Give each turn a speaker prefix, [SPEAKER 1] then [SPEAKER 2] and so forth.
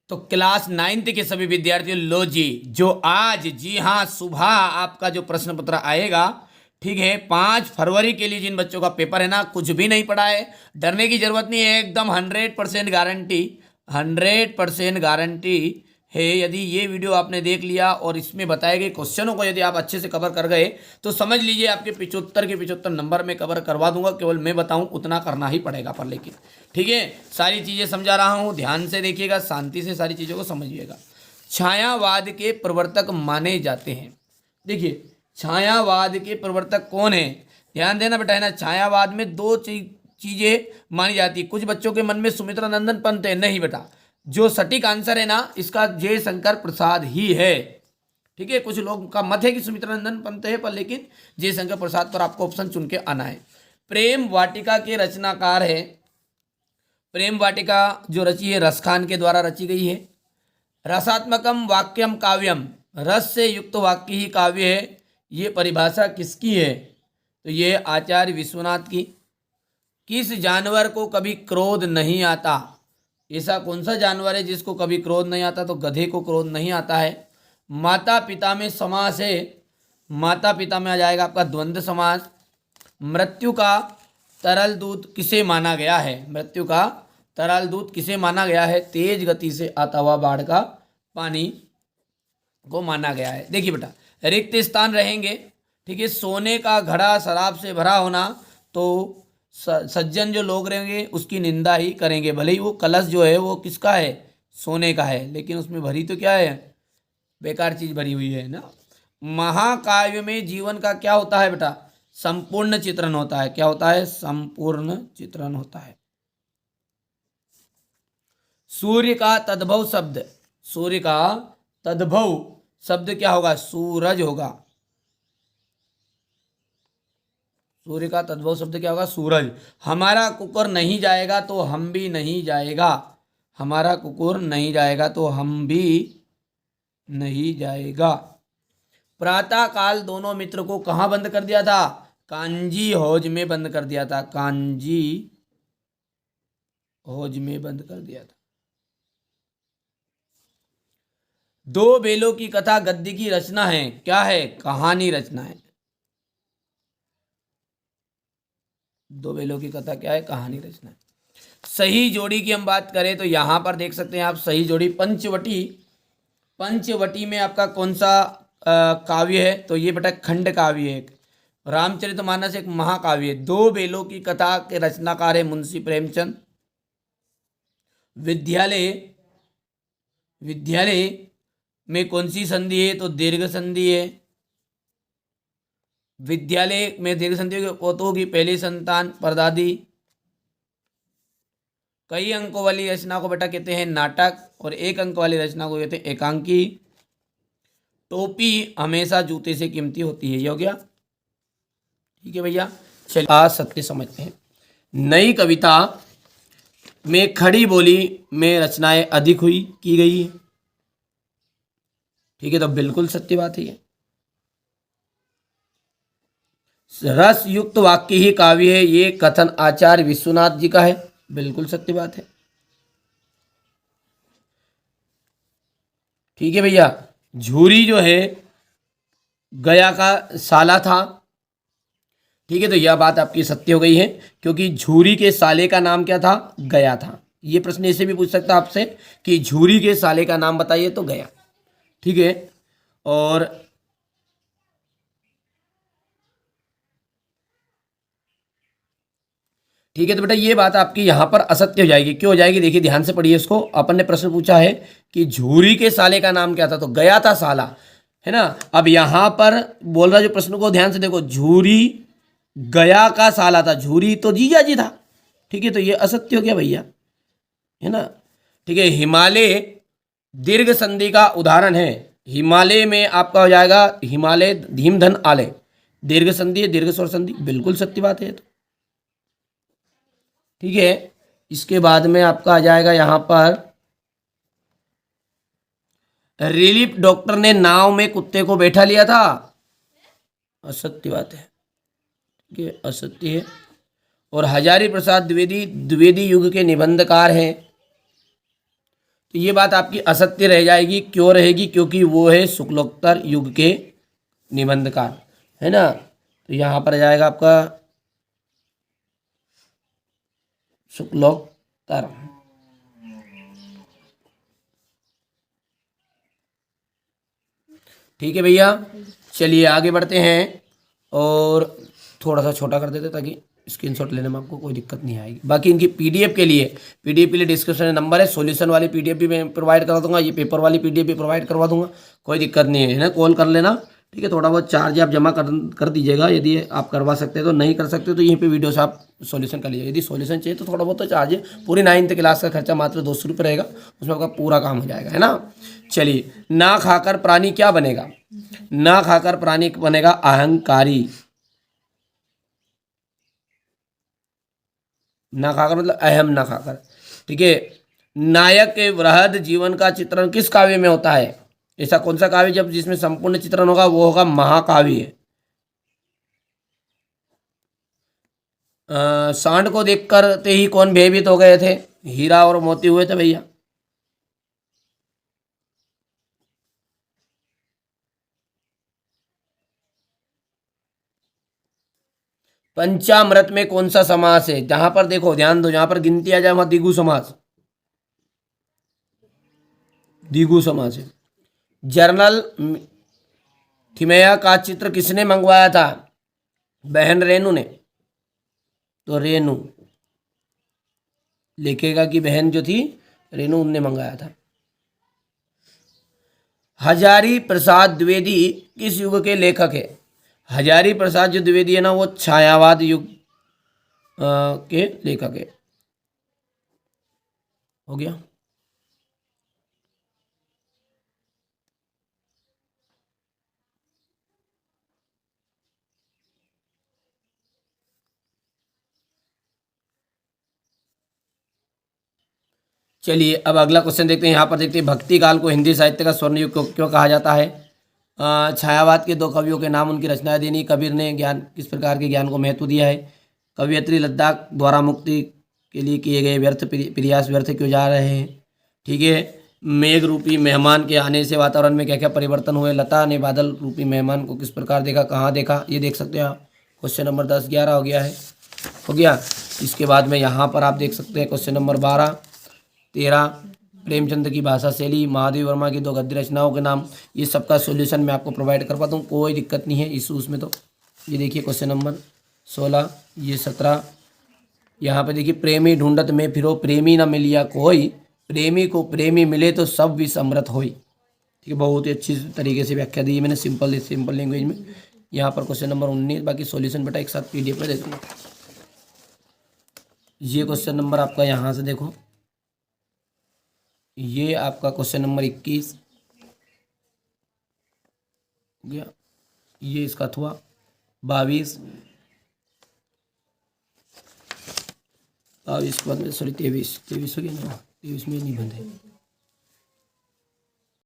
[SPEAKER 1] तो class 9th के सभी विद्यार्थियों, लो जी, जो आज, जी हाँ, सुबह आपका जो प्रश्न पत्र आएगा, ठीक है, 5 फरवरी के लिए जिन बच्चों का पेपर है ना, कुछ भी नहीं पढ़ा है, डरने की जरूरत नहीं है, एकदम 100% गारंटी, 100% गारंटी है। यदि ये वीडियो आपने देख लिया और इसमें बताए गए क्वेश्चनों को यदि आप अच्छे से कवर कर गए, तो समझ लीजिए आपके 75 के 75 नंबर में कवर करवा दूंगा। केवल मैं बताऊं उतना करना ही पड़ेगा पर, लेकिन ठीक है, सारी चीज़ें समझा रहा हूं, ध्यान से देखिएगा, शांति से सारी चीज़ों को समझिएगा। छायावाद के प्रवर्तक माने जाते हैं। देखिए, छायावाद के प्रवर्तक कौन है, ध्यान देना बेटा, है ना। छायावाद में दो चीजें मानी जाती है। कुछ बच्चों के मन में सुमित्रा नंदन पंत है, नहीं बेटा, जो सटीक आंसर है ना इसका जयशंकर प्रसाद ही है, ठीक है। कुछ लोगों का मत है कि सुमित्रा नंदन पंत है, पर लेकिन जयशंकर प्रसाद पर आपको ऑप्शन चुन के आना है। प्रेम वाटिका के रचनाकार है, प्रेम वाटिका जो रची है रसखान के द्वारा रची गई है। रसात्मकम वाक्यम काव्यम, रस से युक्त वाक्य ही काव्य है, ये परिभाषा किसकी है, तो ये आचार्य विश्वनाथ की। किस जानवर को कभी क्रोध नहीं आता, ऐसा कौन सा जानवर है जिसको कभी क्रोध नहीं आता, तो गधे को क्रोध नहीं आता है। माता पिता में समास है, माता पिता में आ जाएगा आपका द्वंद्व समास। मृत्यु का तरल दूत किसे माना गया है, मृत्यु का तरल दूत किसे माना गया है, तेज गति से आता हुआ बाढ़ का पानी को माना गया है। देखिए बेटा, रिक्त स्थान रहेंगे, ठीक है। सोने का घड़ा शराब से भरा होना, तो सज्जन जो लोग रहेंगे उसकी निंदा ही करेंगे, भले ही वो कलश जो है वो किसका है, सोने का है, लेकिन उसमें भरी तो क्या है, बेकार चीज भरी हुई है ना। महाकाव्य में जीवन का क्या होता है बेटा, संपूर्ण चित्रण होता है। क्या होता है, संपूर्ण चित्रण होता है। सूर्य का तद्भव शब्द, सूर्य का तद्भव शब्द क्या होगा, सूरज होगा। सूर्य का तद्भव शब्द क्या होगा, सूरज। हमारा कुकुर नहीं जाएगा तो हम भी नहीं जाएगा, हमारा कुकुर नहीं जाएगा तो हम भी नहीं जाएगा। प्रातः काल दोनों मित्र को कहाँ बंद कर दिया था, कांजी हौज में बंद कर दिया था, कांजी हौज में बंद कर दिया था। दो बेलों की कथा गद्य की रचना है, क्या है, कहानी रचना है। दो बेलों की कथा क्या है, कहानी रचना है। सही जोड़ी की हम बात करें तो यहां पर देख सकते हैं आप, सही जोड़ी पंचवटी, पंचवटी में आपका कौन सा काव्य है, तो ये बेटा खंड काव्य है। रामचरितमानस एक महाकाव्य है। दो बेलों की कथा के रचनाकार है मुंशी प्रेमचंद। विद्यालय, विद्यालय में कौन सी संधि है, तो दीर्घ संधि है। विद्यालय में दीर्घ संधि पोतों की पहली संतान परदादी। कई अंकों वाली रचना को बेटा कहते हैं नाटक, और एक अंक वाली रचना को कहते हैं एकांकी। टोपी हमेशा जूते से कीमती होती है, ये हो गया, ठीक है भैया। चलिए आज सत्य समझते हैं। नई कविता में खड़ी बोली में रचनाएं अधिक हुई की गई है, ठीक है, तो बिल्कुल सत्य बात है ये। रस युक्त वाक्य ही काव्य है, ये कथन आचार्य विश्वनाथ जी का है, बिल्कुल सत्य बात है, ठीक है भैया। झूरी जो है गया का साला था, ठीक है, तो यह बात आपकी सत्य हो गई है, क्योंकि झूरी के साले का नाम क्या था, गया था। ये प्रश्न ऐसे भी पूछ सकता आपसे कि झूरी के साले का नाम बताइए, तो गया, ठीक है। और ठीक है, तो बेटा ये बात आपकी यहाँ पर असत्य हो जाएगी। क्यों हो जाएगी, देखिए ध्यान से पढ़िए इसको। अपन ने प्रश्न पूछा है कि झूरी के साले का नाम क्या था, तो गया था साला, है ना। अब यहाँ पर बोल रहा जो प्रश्न को ध्यान से देखो, झूरी गया का साला था, झूरी तो जीजा जी था, ठीक है, तो ये असत्य हो गया भैया, है ना, ठीक है। हिमालय दीर्घ संधि का उदाहरण है। हिमालय में आपका हो जाएगा हिमालय धीमधन आलय, दीर्घ संधि है, दीर्घ स्वर संधि, बिल्कुल सत्य बात है, तो ठीक है। इसके बाद में आपका आ जाएगा यहाँ पर, रिलीफ डॉक्टर ने नाव में कुत्ते को बैठा लिया था, असत्य बात है, ठीक है, असत्य है। और हजारी प्रसाद द्विवेदी द्विवेदी युग के निबंधकार हैं, तो ये बात आपकी असत्य रह जाएगी। क्यों रहेगी? क्योंकि वो है शुक्लोत्तर युग के निबंधकार, है ना। तो यहाँ पर आ जाएगा आपका शुक्लोत्तर। ठीक है भैया, चलिए आगे बढ़ते हैं और थोड़ा सा छोटा कर देते ताकि स्क्रीनशॉट लेने में आपको कोई दिक्कत नहीं आएगी। बाकी इनकी पीडीएफ के लिए डिस्क्रिप्शन में नंबर है, सॉल्यूशन वाली पीडीएफ भी मैं प्रोवाइड करा दूंगा, ये पेपर वाली पीडीएफ भी प्रोवाइड करवा दूंगा, कोई दिक्कत नहीं है ना। कॉल कर लेना, ठीक है। थोड़ा बहुत चार्ज आप जमा कर दीजिएगा, यदि आप करवा सकते हैं तो, नहीं कर सकते तो यहीं पे वीडियो से आप सॉल्यूशन कर लीजिए। यदि सॉल्यूशन चाहिए तो थोड़ा बहुत तो चार्ज है, पूरी 9th क्लास का खर्चा मात्र 200 रुपये रहेगा, उसमें आपका पूरा काम हो जाएगा, है ना। चलिए, ना खाकर प्राणी क्या बनेगा? ना खाकर प्राणी बनेगा अहंकारी। ना खाकर मतलब अहम ना खाकर, ठीक है। नायक के वृहद जीवन का चित्रण किस काव्य में होता है? ऐसा कौन सा काव्य जब जिसमें संपूर्ण चित्रण होगा? वो होगा महाकाव्य। सांड को देख करते ही कौन भयभीत हो गए थे? हीरा और मोती हुए थे भैया। पंचामृत में कौन सा समास है? जहां पर देखो, ध्यान दो, जहां पर गिनती आ जाए वहां द्विगु समास, द्विगु समास है। जर्नल थिमैया का चित्र किसने मंगवाया था? बहन रेनू ने। तो रेनू, लेखिका की बहन जो थी रेनू, उनने मंगाया था। हजारी प्रसाद द्विवेदी किस युग के लेखक है? हजारी प्रसाद जो द्विवेदी है ना, वो छायावाद युग के लेखक है। हो गया। चलिए अब अगला क्वेश्चन देखते हैं। यहाँ पर देखते हैं, भक्ति काल को हिंदी साहित्य का स्वर्ण युग क्यों कहा जाता है? छायावाद के दो कवियों के नाम, उनकी रचनाएं देनी। कबीर ने ज्ञान, किस प्रकार के ज्ञान को महत्व दिया है? कवियत्री लद्दाख द्वारा मुक्ति के लिए किए गए व्यर्थ प्रयास व्यर्थ क्यों जा रहे हैं? ठीक है। मेघ रूपी मेहमान के आने से वातावरण में क्या क्या परिवर्तन हुए? लता ने बादल रूपी मेहमान को किस प्रकार देखा, कहाँ देखा? ये देख सकते हैं आप। क्वेश्चन नंबर 10 11 हो गया है, हो गया। इसके बाद में यहाँ पर आप देख सकते हैं क्वेश्चन नंबर 12 13, प्रेमचंद की भाषा शैली, महादेव वर्मा की दो गद्य रचनाओं के नाम। ये सबका सॉल्यूशन मैं आपको प्रोवाइड करवा दूँ, कोई दिक्कत नहीं है इस उसमें। तो ये देखिए क्वेश्चन नंबर 16, ये 17। यहाँ पे देखिए, प्रेमी ढूंढत में फिरो, प्रेमी न मिलिया कोई, प्रेमी को प्रेमी मिले तो सब विष अमृत होई। ठीक है, बहुत ही अच्छी तरीके से व्याख्या दी है मैंने, सिंपल लैंग्वेज में। यहाँ पर क्वेश्चन नंबर 19, बाकी सॉल्यूशन बेटा एक साथ पीडीएफ में दे दूँगा। ये क्वेश्चन नंबर आपका यहाँ से देखो, ये आपका क्वेश्चन नंबर 21 हो गया। ये इसका हुआ 22 के बाद में, सॉरी 23 हो गया ना, 23 में नहीं बंद है।